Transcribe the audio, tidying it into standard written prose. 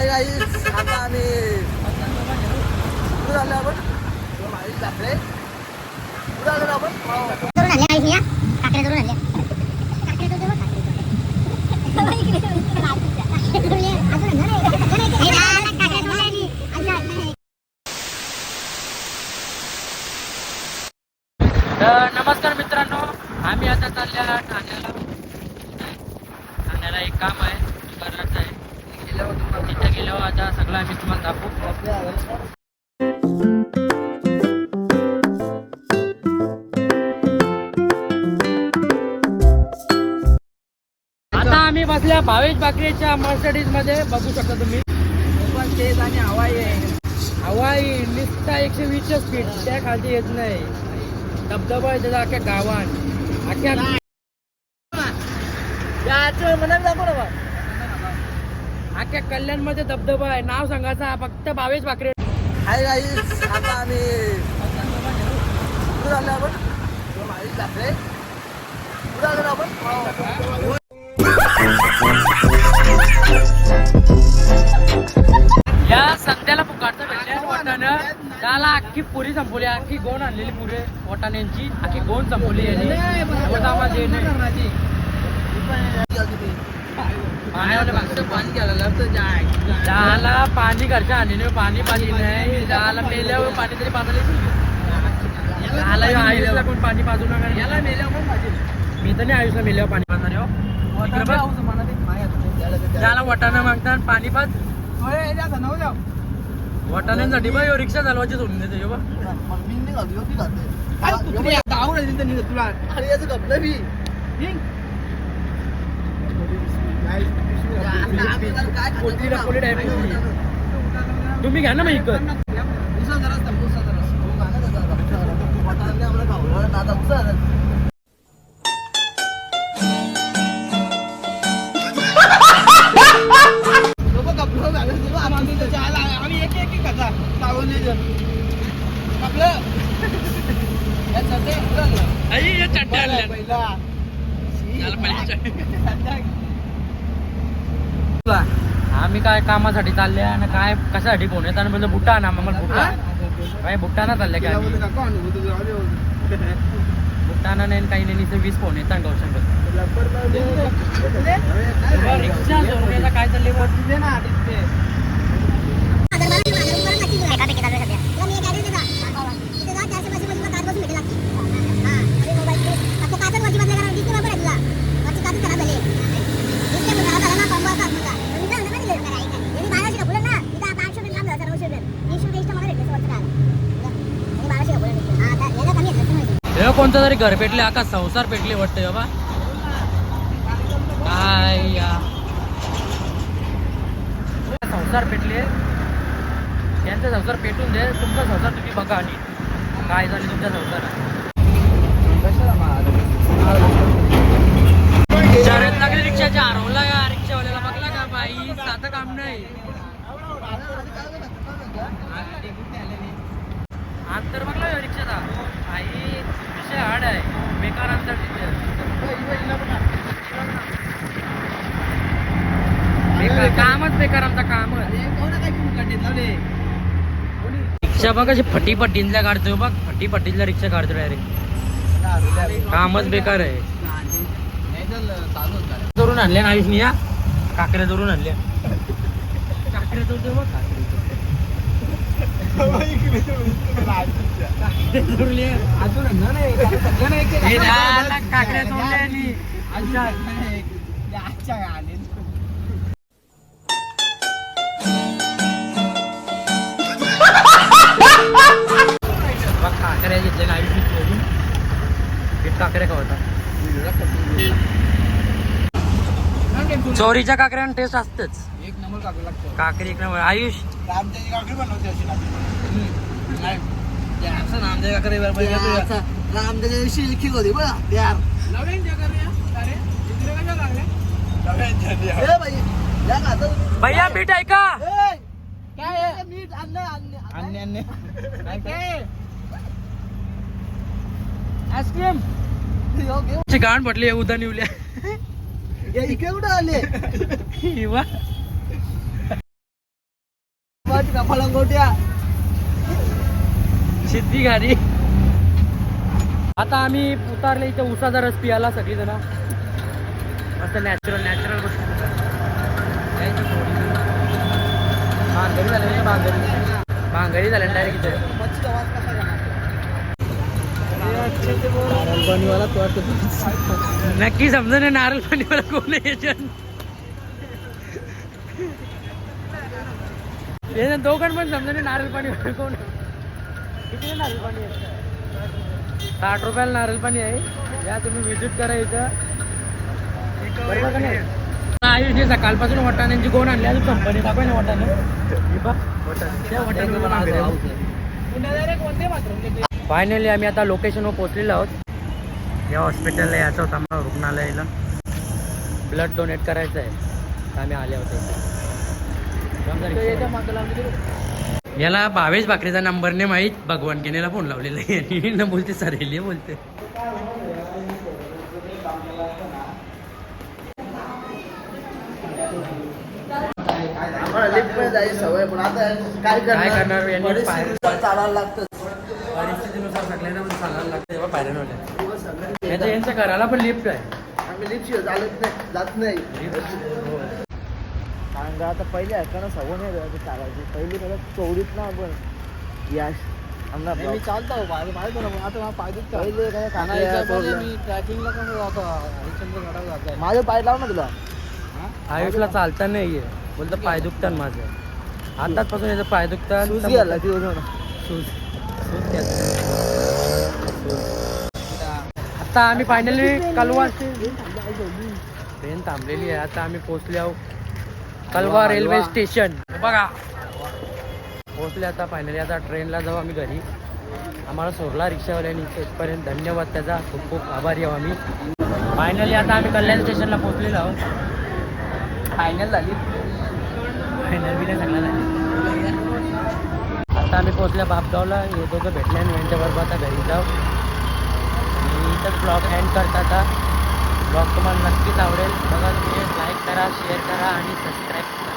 Hi guys, आता आम्ही कुठे झाले आपण जात्रे कुठे आलो ना आपण नमस्कार मित्रांनो, आम्ही आता चालल्या ठाण्याला एक काम आहे करायचं आहे. तिथे गेल्यावर आता सगळं आम्ही तुम्हाला दाखवू. आता आम्ही बसल्या भावेश बाकरेच्या मर्सिडीज मध्ये, बघू शकता तुम्ही. तेज आणि हवाई निस्ता 120 स्पीड, त्या खालची येत नाही. धबधबा आहे त्याचा अख्ख्या गावात, अख्ख्या अख्ख्या कल्याण मध्ये धबधबा आहे. नाव सांगायचा फक्त भावेश बाकरे. हाय गाईस, आता आम्ही कुठे झाले आपण जात्रे कुठे आलो ना आपण या संध्याला पुकारचं भेटल्या वाटानं. त्याला अख्खी पुरी संपवली, अख्खी गोण आणलेली पुरे वाटाण्यांची, अख्खी गोण संपवली याची. त्याला पाणी घरच्या आणले, पाणी नाही. त्याला मेल्यावर पाणी तरी पाजले. त्याला आयुषला कोण पाणी पाजू नका. याला मेल्यावर कोण पाहिजे. मी तर नाही आयुषला मेल्यावर पाणी पाजणार. त्याला वाटाणा मागतात पाणी पाज. वाटाण्यांसाठी बा रिक्षा चालवायची सोडून देते तुला. तुम्ही घ्या ना मग इकत. आम्ही काय कामासाठी चालले आणि काय कशासाठी फोन येत आणि म्हणजे बुट्टा ना मग बुट्टा काय बुट्टा ना चालले काय बुट्टाना नाही काही नाही. 20 फोन येतात गौशंकर रिक्षा जोडण्याचा काय चालले ना कोणतं तरी घर पेटले, आका संसार पेटले वाटतंय बाबा. काय या संसार पेटले, त्यांचा संसार पेटून दे. तुमचा संसार तुम्ही बघा आणि काय झाले तुमच्या संसारात. शहरात लागले रिक्षाच्या हरवला का रिक्षावाल्याला बघला का बाई. साधं काम नाही. अंतर बघला रिक्षाचा आई विषय हार्ड आहे. बेकार अंतर कामच बेकार आमचा काम. रिक्षा बघ कशी फटी पट्टीतल्या काढतोय बघ. फटी पट्टीतल्या रिक्षा काढतो डायरेक्ट. कामच बेकार आहे. जोडून आणल्या ना आयुषनी. या काकड्या जोडून आणल्या. काकड्या जोडतो बघ. काकड्या घेतले ना आयुष काकड्या खावतात. चोरीच्या काकड्यानं टेस्ट असतेच. एक नंबर काकडी लागते. काकडी एक नंबर. आयुष रामदेवची काकडी बनवते अशी नामदेव काकडी रामदेव शिल्की होती बघा यार. भैया मीठ आहे का. काय मीठ आणले आईस्क्रीम गाण पटली उदा निवल्या. इकडे कुठं आले. गावाची कपाला गोट्या सिद्धी गाडी. आता आम्ही उतारले इथे उसाचा रस पियाला सगळीजण. मस्त नॅचरल गोष्टी भांगरी झाले भांगरी झाले डायरेक्ट इथे. नारळ पाणीवाला तो वाटतो. नक्की समजा ना नारळ पाणीवाला कोण आहे याच्यात. दोघं पण समजा नारळ पाणीवाला कोण. किती नारळ पाणी आहे? 60 रुपयाला नारळ पाणी आहे. या तुम्ही व्हिजिट करा इथं. बरोबर का नाही? आयुषने सकाळपासून वाटाण्यांची कोण आणली अजून कंपनी दाखवाय ना वाटाणे. फायनली आम्ही आता लोकेशनवर पोहोचलेलो आहोत. या हॉस्पिटलला यायचं होतं आम्हाला, रुग्णालयाला ब्लड डोनेट करायचं आहे. तर आम्ही आले होते. याला भावेश भाकरेचा नंबर नाही माहीत, भगवान केनेला फोन लावलेला आहे. न बोलते सरेली बोलते. लिफ्ट मध्ये जायची सवय, पण आता काय करणार यांनी परिस्थितीनुसार चालायला लागतं. परिस्थितीनुसार सगळ्यांना पण चालायला लागतं. तेव्हा पायऱ्यांवर यांच्या घराला पण लिफ्ट आहे. आम्ही लिफ्ट शिवाय जात नाही. कारण आता पहिले ऐकायला सवय नाही राहायची चालायची. पहिली मला चौरीत ना आपण याश मी चालतो पाहिजे ना. आता मला पाहिजे पहिले काय मी ट्रॅकिंगला कसं जातो हरिश्चंद्र गडावर. माझे पाय लाव ना तुला. आयुषला चालता नाहीये, बोलतं पाय दुखतात माझं. आताचपासून याचं पाय दुखतात. आता आम्ही फायनली कलवा ट्रेन थांबलेली आहे. आता आम्ही पोहोचले आहोत कलवा रेल्वे स्टेशन. बघा पोहोचले आता फायनली. आता ट्रेनला जाऊ आम्ही घरी. आम्हाला सोडला रिक्षावाल्याने इथपर्यंत. धन्यवाद त्याचा, खूप खूप आभारी आहोत आम्ही. फायनली आता आम्ही कल्याण स्टेशनला पोहोचलेलो आहोत. फायनल झाली. फायनल बी नाही सांगणार झाली. आता आम्ही पोहोचल्या बापगावला. हे दोघं भेटले आणि यांच्याबरोबर आता घरी जाऊ. मी इथंच ब्लॉग एंड करता. ब्लॉग तुम्हाला नक्कीच आवडेल. बघा तुम्ही लाईक करा, शेअर करा आणि सबस्क्राईब करा.